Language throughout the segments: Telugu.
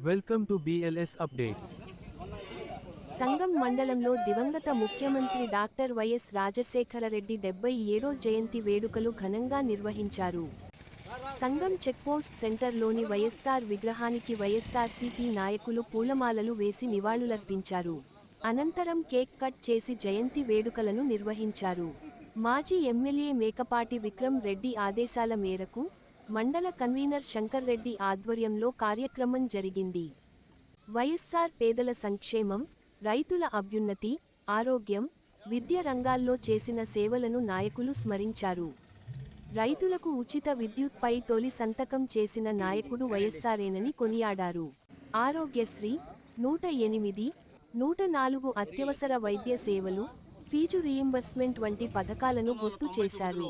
Welcome to BLS updates. Sangam మండలంలో దివంగత ముఖ్యమంత్రి డాక్టర్ వైఎస్ రాజశేఖరరెడ్డి 77వ జయంతి వేడుకలు ఘనంగా నిర్వహించారు. సంగం చెక్పోస్ట్ సెంటర్లోని వైఎస్ఆర్ విగ్రహానికి వైఎస్ఆర్సీపీ నాయకులు పూలమాలలు వేసి నివాళులర్పించారు. అనంతరం కేక్ కట్ చేసి జయంతి వేడుకలను నిర్వహించారు. మాజీ ఎమ్మెల్యే మేకపాటి విక్రమ్ రెడ్డి ఆదేశాల మేరకు మండల కన్వీనర్ శంకర్ రెడ్డి ఆధ్వర్యంలో కార్యక్రమం జరిగింది. వైఎస్ఆర్ పేదల సంక్షేమం, రైతుల అభ్యున్నతి, ఆరోగ్యం, విద్య రంగాల్లో చేసిన సేవలను నాయకులు స్మరించారు. రైతులకు ఉచిత విద్యుత్పై తొలి సంతకం చేసిన నాయకుడు వైఎస్ఆరేనని కొనియాడారు. ఆరోగ్యశ్రీ, 108, 104 అత్యవసర వైద్య సేవలు, ఫీజు రీయింబర్స్మెంట్ వంటి పథకాలను గుర్తు చేశారు.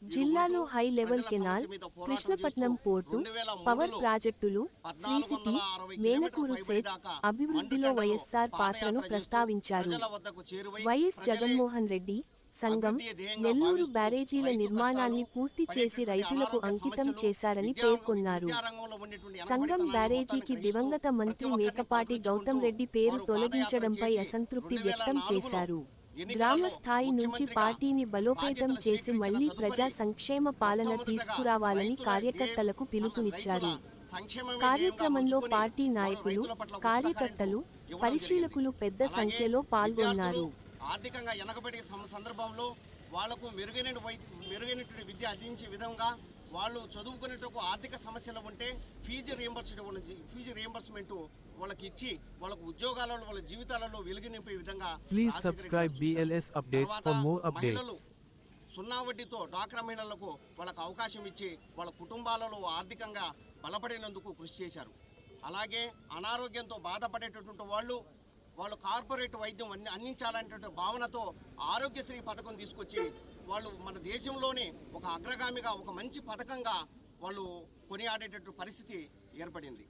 జిల్లాలో high level canal, Krishnapatnam port, power ప్రాజెక్టులు, శ్రీసిటీ, మేనకూరు సెజ్ అభివృద్ధిలో వైఎస్ఆర్ పాత్రను ప్రస్తావించారు. వైఎస్ జగన్మోహన్ రెడ్డి సంగం, నెల్లూరు బ్యారేజీల నిర్మాణాన్ని పూర్తి చేసి రైతులకు అంకితం చేశారని పేర్కొన్నారు. సంగం బ్యారేజీకి దివంగత మంత్రి మేకపాటి గౌతమ్ రెడ్డి పేరు తొలగించడంపై అసంతృప్తి వ్యక్తం చేశారు. గ్రామ స్థాయి నుంచి పార్టీని బలోపేతం చేసి మళ్లీ ప్రజా సంక్షేమ పాలన తీసుకురావాలని కార్యకర్తలకు పిలుపునిచ్చారు. కార్యక్రమంలో పార్టీ నాయకులు, కార్యకర్తలు, పరిశీలకులు పెద్ద సంఖ్యలో పాల్గొన్నారు. ఆర్థికంగా వెనకబడే సందర్భంలో వాళ్లకు మెరుగైనటువంటి విద్య అందించే విధంగా వాళ్ళు చదువుకునేటకు ఆర్థిక సమస్యలు ఉంటే ఫీజు రీయింబర్స్మెంట్ వాళ్ళకి ఇచ్చి వాళ్ళకు ఉద్యోగాలలో వాళ్ళ జీవితాలలో వెలుగు నింపే విధంగా please subscribe BLS updates for more updates. 0 వడ్డీతో డ్వాక్రా మహిళలకు వాళ్ళకు అవకాశం ఇచ్చి వాళ్ళ కుటుంబాలలో ఆర్థికంగా బలపడినందుకు కృషి చేశారు. అలాగే అనారోగ్యంతో బాధపడేటటువంటి వాళ్ళు కార్పొరేట్ వైద్యం అందించాలనేటువంటి భావనతో ఆరోగ్యశ్రీ పథకం తీసుకొచ్చి వాళ్ళు మన దేశంలోనే ఒక అగ్రగామిగా ఒక మంచి పథకంగా వాళ్ళు కొనియాడేటటువంటి పరిస్థితి ఏర్పడింది.